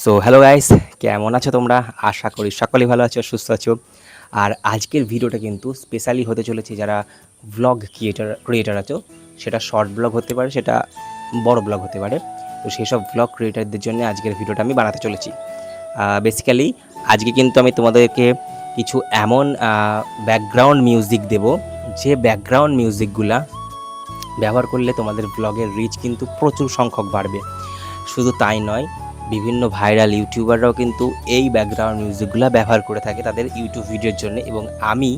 So hello guys, কেমন আছো তোমরা? আশা করি সকলেই ভালো আছো, সুস্থ আছো। আর আজকের ভিডিওটা কিন্তু স্পেশালি হতে চলেছে যারা ভ্লগ ক্রিয়েটার আছো, সেটা শর্ট ব্লগ হতে পারে, সেটা বড় ব্লগ হতে পারে। তো সেই সব ভ্লগ ক্রিয়েটারদের জন্য আজকের ভিডিওটা আমি বানাতে চলেছি। বেসিক্যালি আজকে কিন্তু আমি তোমাদেরকে কিছু এমন ব্যাকগ্রাউন্ড মিউজিক দেব, যে ব্যাকগ্রাউন্ড মিউজিকগুলা ব্যবহার করলে তোমাদের ব্লগের রিচ কিন্তু প্রচুর সংখ্যক বাড়বে। শুধু তাই নয়, বিভিন্ন ভাইরাল ইউটিউবাররাও কিন্তু এই ব্যাকগ্রাউন্ড মিউজিকগুলো ব্যবহার করে থাকে তাদের ইউটিউব ভিডিওর জন্য, এবং আমি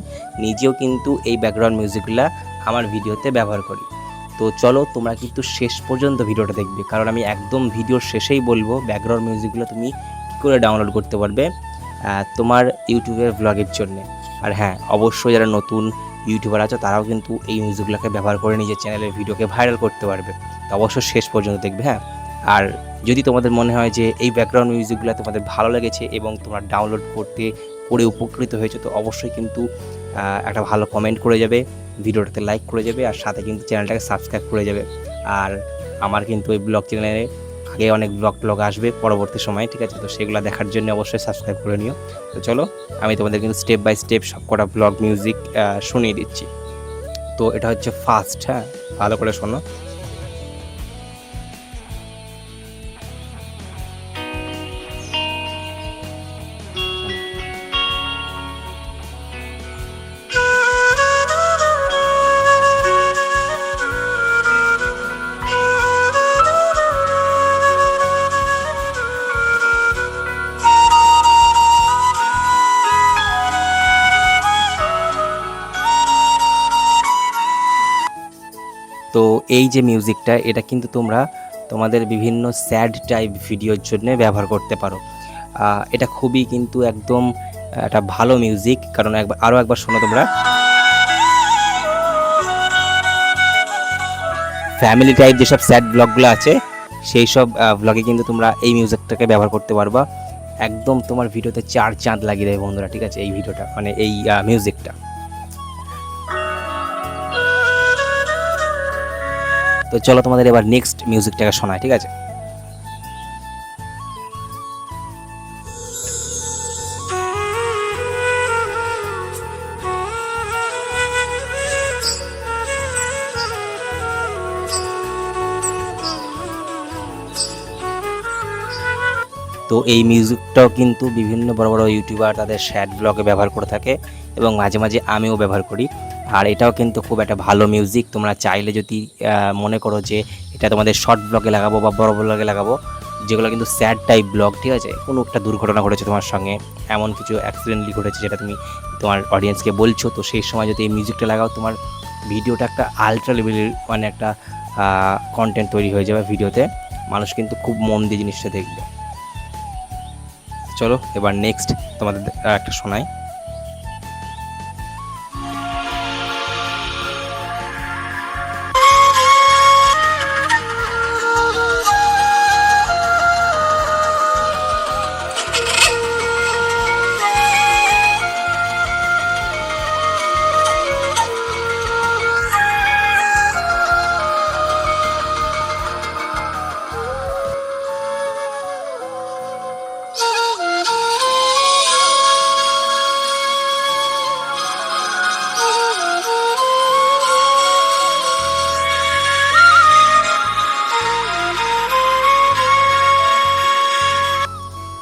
নিজেও কিন্তু এই ব্যাকগ্রাউন্ড মিউজিকগুলো আমার ভিডিওতে ব্যবহার করি। তো চলো তোমরা কিন্তু শেষ পর্যন্ত ভিডিওটা দেখবে, কারণ আমি একদম ভিডিওর শেষেই বলবো ব্যাকগ্রাউন্ড মিউজিকগুলো তুমি কী করে ডাউনলোড করতে পারবে তোমার ইউটিউবের ব্লগের জন্যে। আর হ্যাঁ, অবশ্যই যারা নতুন ইউটিউবার আছে তারাও কিন্তু এই মিউজিকগুলোকে ব্যবহার করে নিজের চ্যানেলের ভিডিওকে ভাইরাল করতে পারবে। তো অবশ্যই শেষ পর্যন্ত দেখবে। হ্যাঁ, আর যদি তোমাদের মনে হয় যে এই ব্যাকগ্রাউন্ড মিউজিকগুলো তোমাদের ভালো লেগেছে এবং তোমরা ডাউনলোড করে উপকৃত হয়েছে, তো অবশ্যই কিন্তু একটা ভালো কমেন্ট করে যাবে, ভিডিওটাতে লাইক করে যাবে, আর সাথে কিন্তু চ্যানেলটাকে সাবস্ক্রাইব করে যাবে। আর আমার কিন্তু এই ব্লগ চ্যানেলে আগে অনেক ব্লগ আসবে পরবর্তী সময়ে, ঠিক আছে? তো সেগুলো দেখার জন্য অবশ্যই সাবস্ক্রাইব করে নিও। তো চলো আমি তোমাদের কিন্তু স্টেপ বাই স্টেপ সবকটা ব্লগ মিউজিক শুনিয়ে দিচ্ছি। তো এটা হচ্ছে ফার্স্ট। হ্যাঁ, ভালো করে শোনো। তো এই যে মিউজিকটা, এটা কিন্তু তোমরা তোমাদের বিভিন্ন স্যাড টাইপ ভিডিওর জন্য ব্যবহার করতে পারো। এটা খুবই কিন্তু একদম একটা ভালো মিউজিক, কারণ আরও একবার শোনো তোমরা। ফ্যামিলি টাইপ যেসব স্যাড ব্লগগুলো আছে, সেই সব ব্লগে কিন্তু তোমরা এই মিউজিকটাকে ব্যবহার করতে পারবা। একদম তোমার ভিডিওতে চার চাঁদ লাগিয়ে দেবে বন্ধুরা, ঠিক আছে? এই ভিডিওটা মানে এই মিউজিকটা। তো চলো তোমাদের এবার নেক্সট মিউজিকটাকে শোনায়, ঠিক আছে? তো এই মিউজিকটাও কিন্তু বিভিন্ন বড় বড় ইউটিউবার তাদের স্যাড ব্লগে ব্যবহার করে থাকে, এবং মাঝে মাঝে আমিও ব্যবহার করি। আর এটাও কিন্তু খুব একটা ভালো মিউজিক। তোমরা চাইলে যদি মনে করো যে এটা তোমাদের শর্ট ব্লগে লাগাবো বা বড় ব্লগে লাগাবো, যেগুলো কিন্তু স্যাড টাইপ ব্লগ, ঠিক আছে? কোনো একটা দুর্ঘটনা ঘটেছে তোমার সঙ্গে, এমন কিছু অ্যাক্সিডেন্টলি ঘটেছে যেটা তুমি তোমার অডিয়েন্সকে বলছো, তো সেই সময় যদি এই মিউজিকটা লাগাও, তোমার ভিডিওটা একটা আলট্রা লেভেলের মানে একটা কন্টেন্ট তৈরি হয়ে যাবে ভিডিওতে। মানুষ কিন্তু খুব মন দিয়ে জিনিসটা দেখবে। চলো এবার নেক্সট তোমাদের একটা শোনাই।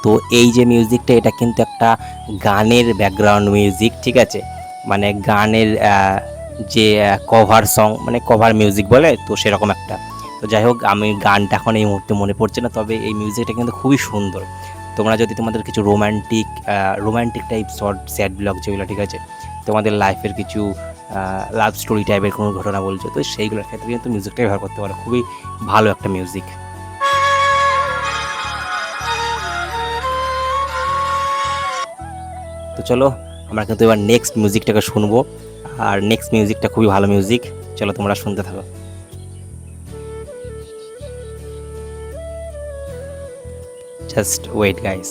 তো এই যে মিউজিকটা, এটা কিন্তু একটা গানের ব্যাকগ্রাউন্ড মিউজিক, ঠিক আছে? মানে গানের যে কভার সং, মানে কভার মিউজিক বলে, তো সেরকম একটা। তো যাই হোক, আমি গানটা এখন এই মুহূর্তে মনে পড়ছে না, তবে এই মিউজিকটা কিন্তু খুবই সুন্দর। তোমরা যদি তোমাদের কিছু romantic type short sad blog যেগুলো, ঠিক আছে, তোমাদের লাইফের কিছু লাভ স্টোরি টাইপের কোনো ঘটনা বলছো, তো সেইগুলোর ক্ষেত্রে কিন্তু মিউজিকটা ব্যবহার করতে পারো। খুবই ভালো একটা মিউজিক। তো চলো আমরা কিন্তু এবার নেক্সট মিউজিকটাকে শুনবো। আর নেক্সট মিউজিকটা খুবই ভালো মিউজিক, চলো তোমরা শুনতে থাকো। Just wait guys.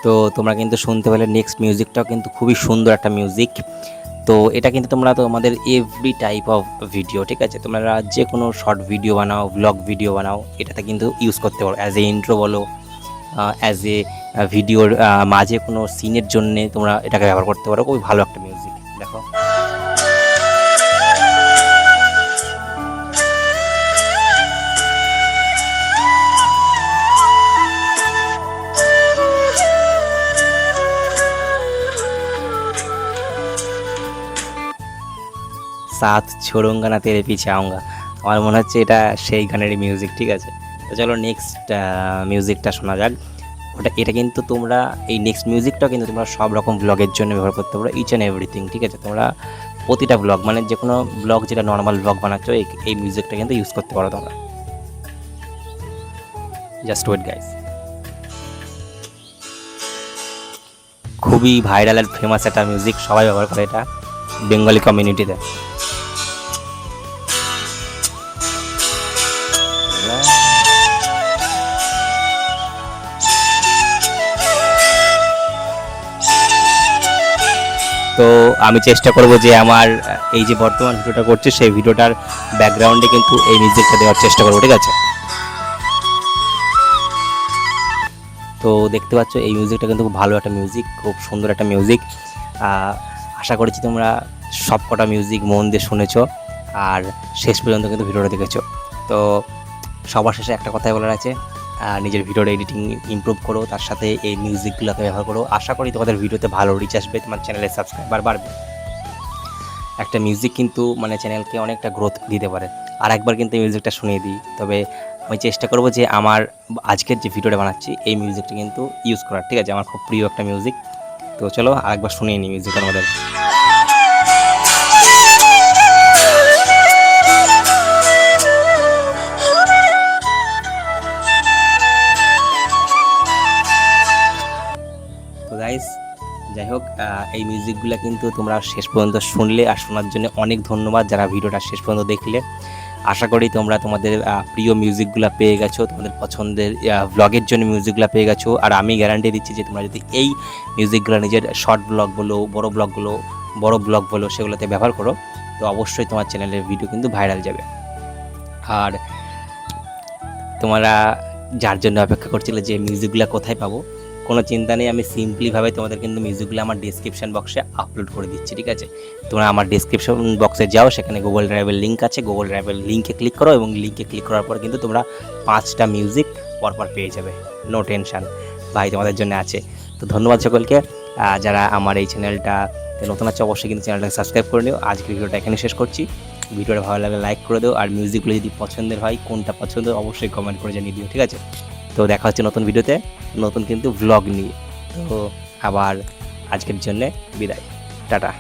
তো তোমরা কিন্তু শুনতে পেলে নেক্সট মিউজিকটাও কিন্তু খুবই সুন্দর একটা মিউজিক। তো এটা কিন্তু তোমরা তোমাদের এভরি টাইপ অফ ভিডিও, ঠিক আছে, তোমরা যে কোনো শর্ট ভিডিও বানাও, ব্লগ ভিডিও বানাও, এটাতে কিন্তু ইউজ করতে পারো। অ্যাজ এ ইন্ট্রো বলো, অ্যাজ এ ভিডিওর মাঝে কোনো সিনের জন্যে তোমরা এটাকে ব্যবহার করতে পারো। খুবই ভালো একটা মিউজিক। দেখো, সাত ছোড়ুঙ্গা না তেরে পিছে আউঙ্গা, আমার মনে হচ্ছে এটা সেই গানেরই মিউজিক, ঠিক আছে। তো চলো নেক্সট মিউজিকটা শোনা যাক। এটা কিন্তু তোমরা এই নেক্সট মিউজিকটাও কিন্তু তোমরা সব রকম ব্লগের জন্য ব্যবহার করতে পারো, ইচ অ্যান্ড এভরিথিং, ঠিক আছে। তোমরা প্রতিটা ব্লগ, মানে যে কোনো ব্লগ যেটা নর্মাল ব্লগ বানাচ্ছ, এই মিউজিকটা কিন্তু ইউজ করতে পারো তোমরা। Just wait guys. খুবই ভাইরাল আর ফেমাস একটা মিউজিক, সবাই ব্যবহার করে এটা বেঙ্গলি কমিউনিটিতে। তো আমি চেষ্টা করব যে আমার এই যে বর্তমান ভিডিওটা করছি সেই ভিডিওটার ব্যাকগ্রাউন্ডে কিন্তু এই মিউজিকটা দেওয়ার চেষ্টা করবো, ঠিক আছে। তো দেখতে পাচ্ছ এই মিউজিকটা কিন্তু খুব ভালো একটা মিউজিক, খুব সুন্দর একটা মিউজিক। আশা করছি তোমরা সব কটা মিউজিক মন দিয়ে শুনেছো আর শেষ পর্যন্ত কিন্তু ভিডিওটা দেখেছো। তো সবার শেষে একটা কথাই বলার আছে, নিজের ভিডিওর এডিটিং ইমপ্রুভ করো, তার সাথে এই মিউজিকগুলোকে ব্যবহার করো। আশা করি তোমাদের ভিডিওতে ভালো রিচ আসবে, তোমার চ্যানেলের সাবস্ক্রাইবার বাড়বে। একটা মিউজিক কিন্তু মানে চ্যানেলকে অনেকটা গ্রোথ দিতে পারে। আর একবার কিন্তু এই মিউজিকটা শুনিয়ে দিই, তবে আমি চেষ্টা করব যে আমার আজকের যে ভিডিওটা বানাচ্ছি এই মিউজিকটা কিন্তু ইউজ করার, ঠিক আছে। আমার খুব প্রিয় একটা মিউজিক। তো চলো আরেকবার শুনিয়ে নিই মিউজিকটা আমাদের। তো গাইস, যাই হোক, এই মিউজিকগুলো কিন্তু তোমরা শেষ পর্যন্ত শুনলে, আর শোনার জন্য অনেক ধন্যবাদ যারা ভিডিওটা শেষ পর্যন্ত দেখলে। আশা করি তোমরা তোমাদের প্রিয় মিউজিকগুলো পেয়ে গেছো, তোমাদের পছন্দের ব্লগের জন্য মিউজিকগুলো পেয়ে গেছো। আর আমি গ্যারান্টি দিচ্ছি যে তোমরা যদি এই মিউজিকগুলো নিজের শর্ট ব্লগ বলো, বড় ব্লগ বলো, সেগুলোতে ব্যবহার করো, তো অবশ্যই তোমার চ্যানেলের ভিডিও কিন্তু ভাইরাল যাবে। আর তোমরা যার জন্য অপেক্ষা করছিলে যে মিউজিকগুলো কোথায় পাবো, কোনো চিন্তা নেই, আমি সিম্পলিভাবে তোমাদের কিন্তু মিউজিকগুলো আমার ডিসক্রিপশন বক্সে আপলোড করে দিচ্ছি, ঠিক আছে। তোমরা আমার ডিসক্রিপশন বক্সে যাও, সেখানে গুগল ড্রাইভের লিঙ্ক আছে, গুগল ড্রাইভের লিঙ্কে ক্লিক করো এবং লিঙ্কে ক্লিক করার পর কিন্তু তোমরা 5টা মিউজিক পরপর পেয়ে যাবে। নো টেনশান ভাই, তোমাদের জন্য আছে। তো ধন্যবাদ সকলকে। যারা আমার এই চ্যানেলটা নতুন আছে অবশ্যই কিন্তু চ্যানেলটাকে সাবস্ক্রাইব করে নিও। আজকের ভিডিওটা এখানে শেষ করছি। ভিডিওটা ভালো লাগলে লাইক করে দিও, আর মিউজিকগুলো যদি পছন্দের হয়, কোনটা পছন্দ অবশ্যই কমেন্ট করে জানিয়ে দিও, ঠিক আছে। তো দেখা হচ্ছে নতুন ভিডিওতে, নতুন কিন্তু ভ্লগ নিয়ে। তো আবার আজকের জন্য বিদায়, টাটা।